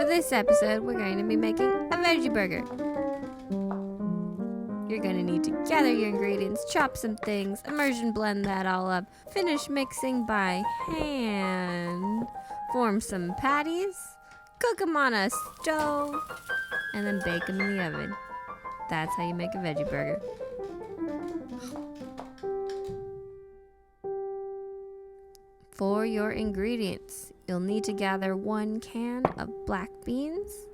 For this episode, we're going to be making a veggie burger. You're going to need to gather your ingredients, chop some things, immersion blend that all up, finish mixing by hand, form some patties, cook them on a stove, and then bake them in the oven. That's how you make a veggie burger. For your ingredients, you'll need to gather 1 can of black beans,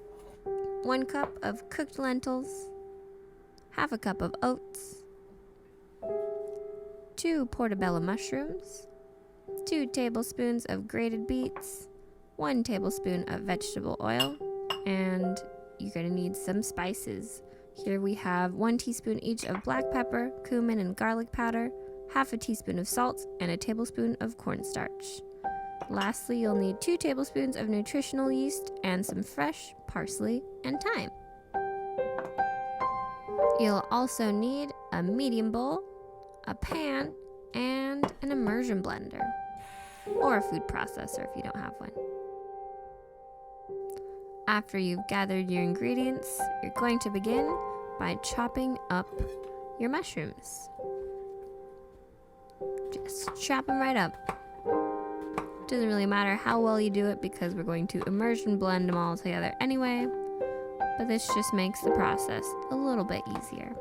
1 cup of cooked lentils, half a cup of oats, 2 portabella mushrooms, 2 tablespoons of grated beets, 1 tablespoon of vegetable oil, and you're going to need some spices. Here we have 1 teaspoon each of black pepper, cumin, and garlic powder, half a teaspoon of salt, and a tablespoon of cornstarch. Lastly, you'll need 2 tablespoons of nutritional yeast and some fresh parsley and thyme. You'll also need a medium bowl, a pan, and an immersion blender, or a food processor if you don't have one. After you've gathered your ingredients, you're going to begin by chopping up your mushrooms. Just chop them right up. Doesn't really matter how well you do it because we're going to immersion blend them all together anyway, but this just makes the process a little bit easier.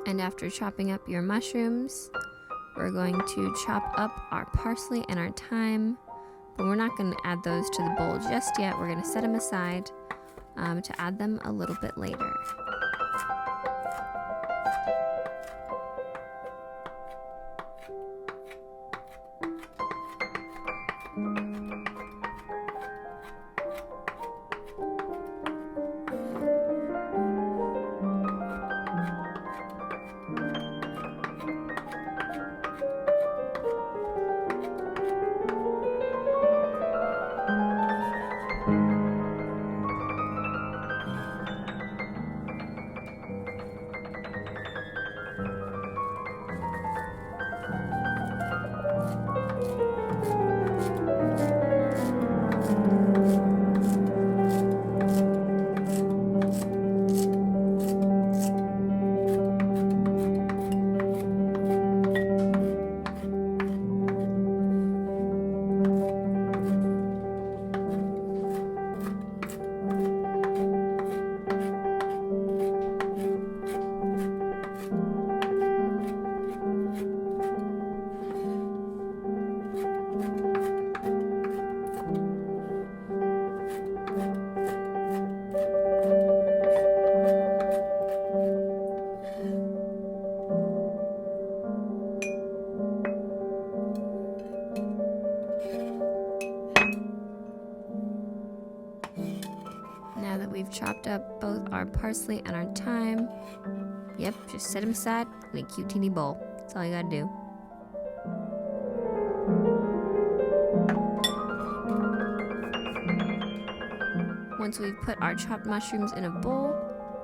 And after chopping up your mushrooms, we're going to chop up our parsley and our thyme, but we're not going to add those to the bowl just yet. We're going to set them aside to add them a little bit later. Now that we've chopped up both our parsley and our thyme, just set them aside in a cute teeny bowl. That's all you gotta do. Once we've put our chopped mushrooms in a bowl,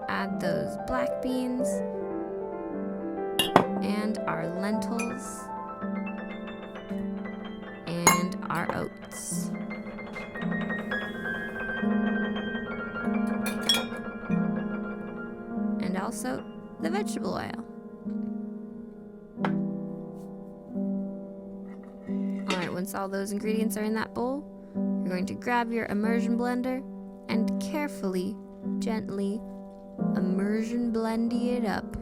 add those black beans and our lentils and our oats. And also the vegetable oil. Alright, once all those ingredients are in that bowl, you're going to grab your immersion blender and carefully, gently immersion blend it up.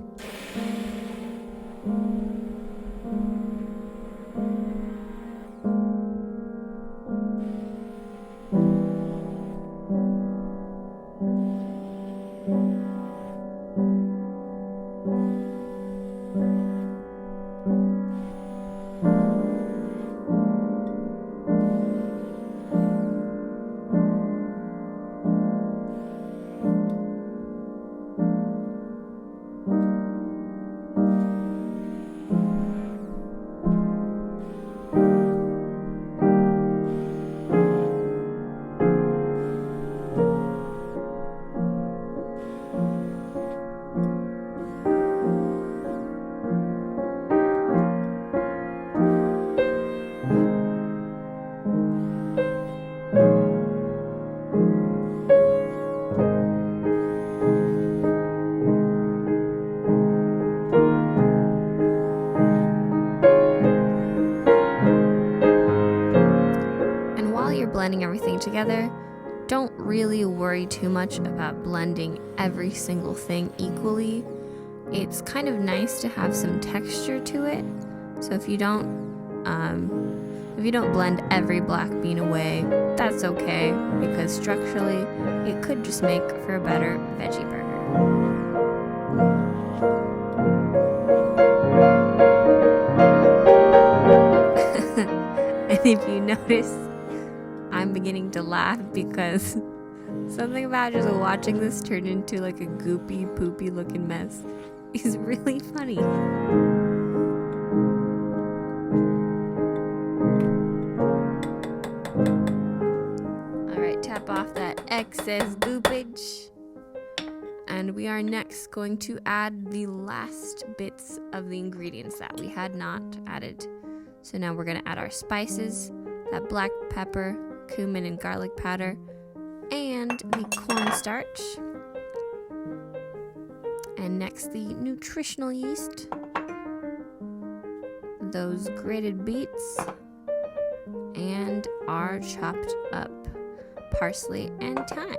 while you're blending everything together, don't really worry too much about blending every single thing equally. It's kind of nice to have some texture to it. So if you don't blend every black bean away, that's okay, because structurally it could just make for a better veggie burger. And if you notice, I'm beginning to laugh because something about just watching this turn into like a goopy, poopy looking mess is really funny. Alright, tap off that excess goopage. And we are next going to add the last bits of the ingredients that we had not added. So now we're going to add our spices, that black pepper, cumin and garlic powder, and the cornstarch. And next, the nutritional yeast, those grated beets, and our chopped up parsley and thyme.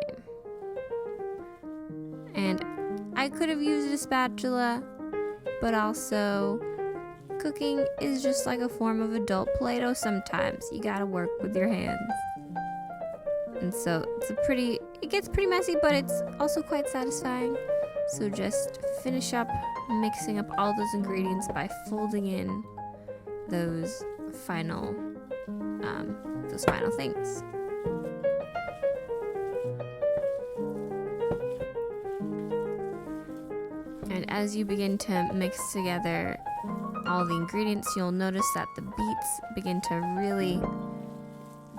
And I could have used a spatula, but also cooking is just like a form of adult Play-Doh sometimes. You gotta work with your hands. And so it gets pretty messy, but it's also quite satisfying. So just finish up mixing up all those ingredients by folding in those final things. And as you begin to mix together all the ingredients, you'll notice that the beets begin to really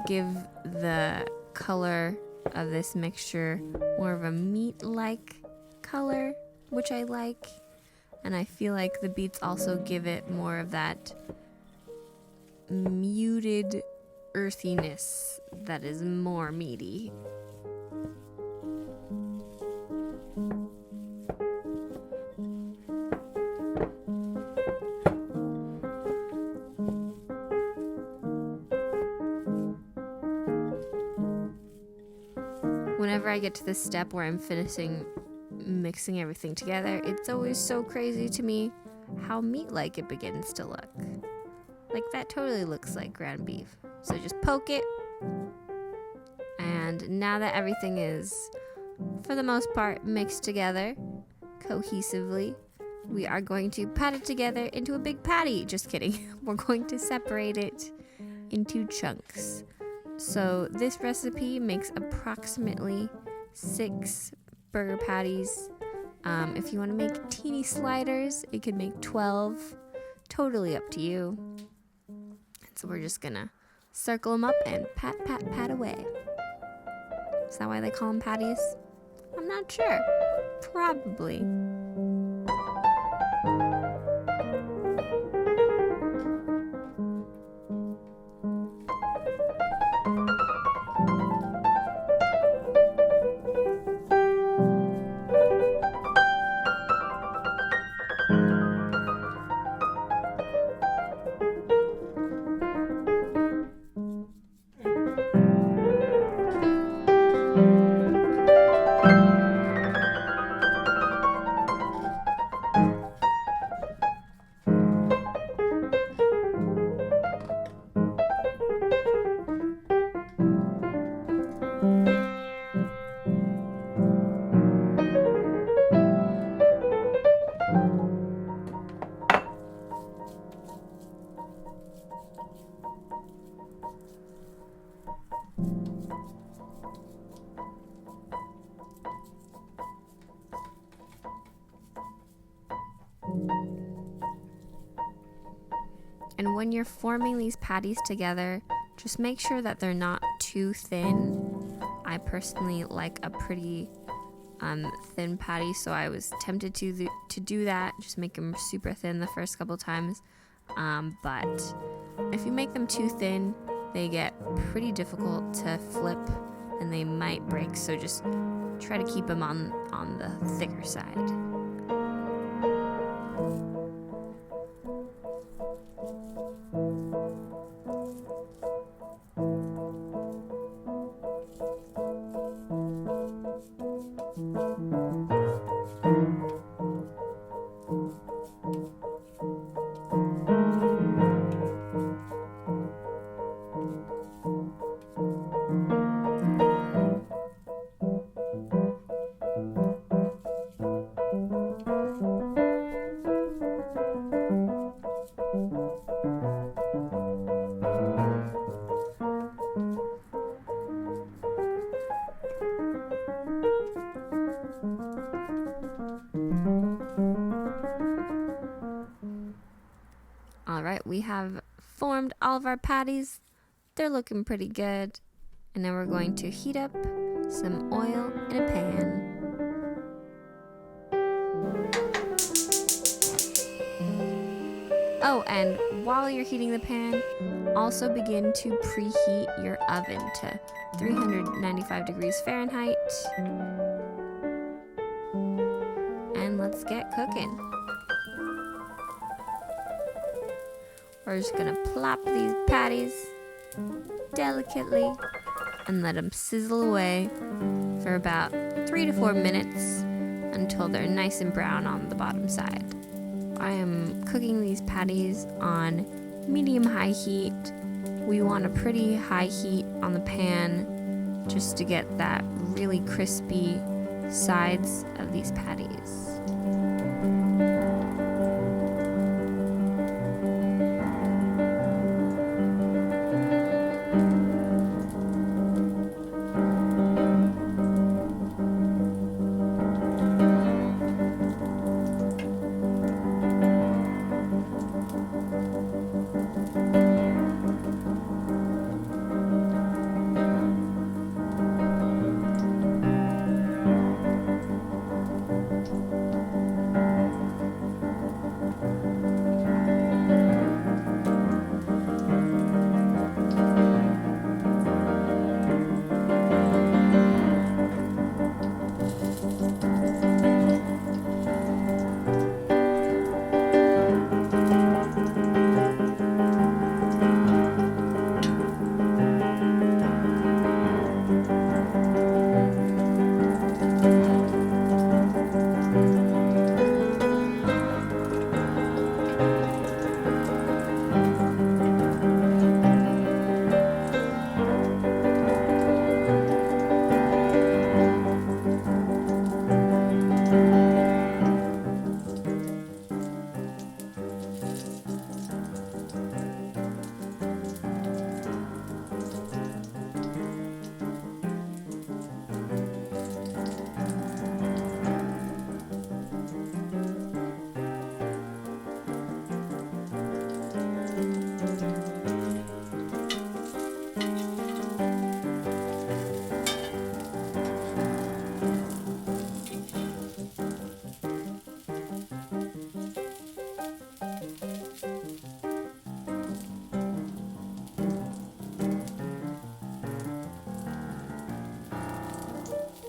give the color of this mixture more of a meat-like color, which I like. And I feel like the beets also give it more of that muted earthiness that is more meaty. Whenever I get to this step where I'm finishing mixing everything together, it's always so crazy to me how meat-like it begins to look. Like, that totally looks like ground beef. So just poke it. And now that everything is, for the most part, mixed together cohesively, we are going to pat it together into a big patty. Just kidding. We're going to separate it into chunks. So this recipe makes approximately 6 burger patties. If you want to make teeny sliders, it could make 12. Totally up to you. So we're just gonna circle them up and pat, pat, pat away. Is that why they call them patties? I'm not sure. Probably. And when you're forming these patties together, just make sure that they're not too thin. I personally like a pretty thin patty, so I was tempted to do that, just make them super thin the first couple times. But if you make them too thin, they get pretty difficult to flip and they might break, so just try to keep them on the thicker side. have formed all of our patties. They're looking pretty good. And now we're going to heat up some oil in a pan. Oh, and while you're heating the pan, also begin to preheat your oven to 395 degrees Fahrenheit. And let's get cooking. We're just gonna plop these patties delicately and let them sizzle away for about 3 to 4 minutes until they're nice and brown on the bottom side. I am cooking these patties on medium-high heat. We want a pretty high heat on the pan just to get that really crispy sides of these patties.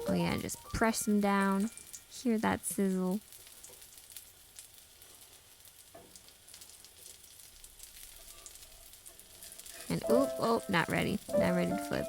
Oh yeah, just press them down. Hear that sizzle. And oh, not ready. Not ready to flip.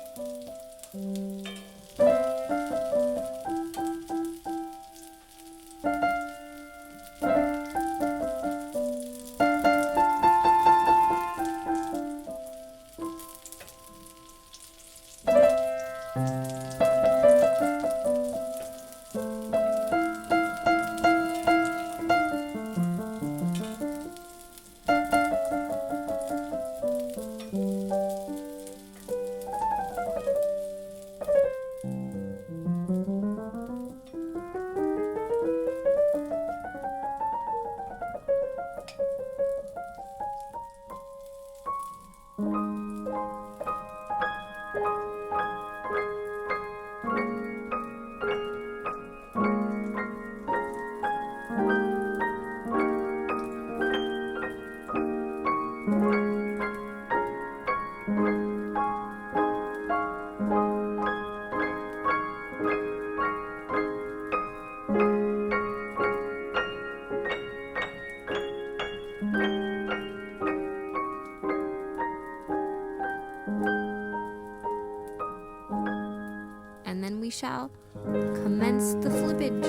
And then we shall commence the flippage.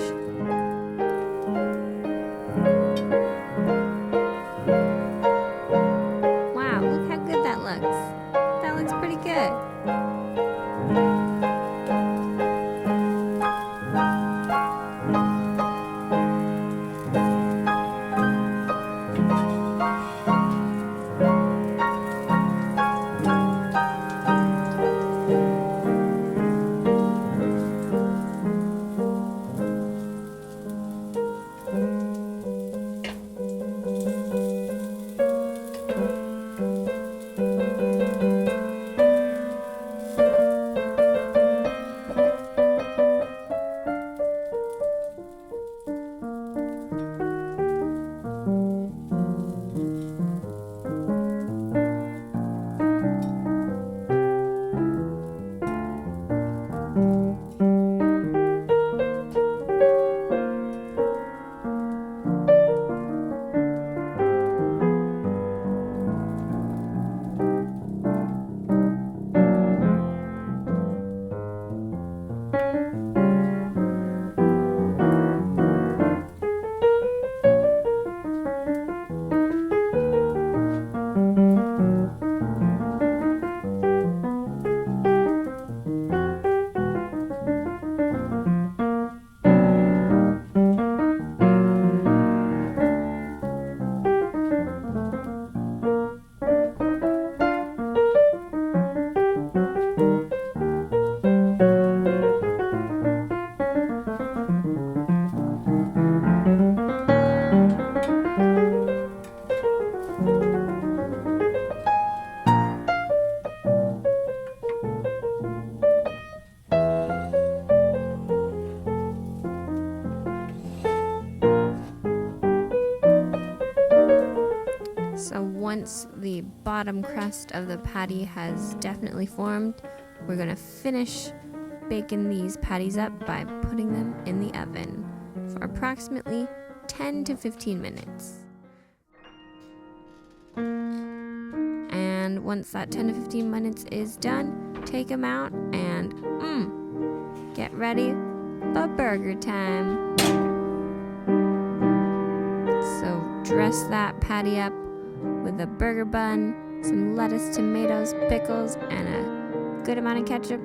Wow, look how good that looks. That looks pretty good. once the bottom crust of the patty has definitely formed, we're gonna finish baking these patties up by putting them in the oven for approximately 10 to 15 minutes. And once that 10 to 15 minutes is done, take them out and get ready for burger time. So dress that patty up with a burger bun, some lettuce, tomatoes, pickles, and a good amount of ketchup.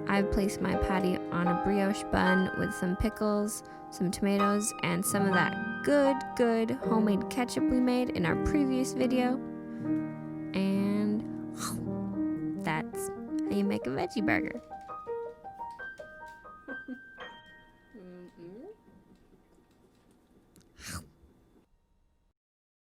I've placed my patty on a brioche bun with some pickles, some tomatoes, and some of that good homemade ketchup we made in our previous video. And that's how you make a veggie burger.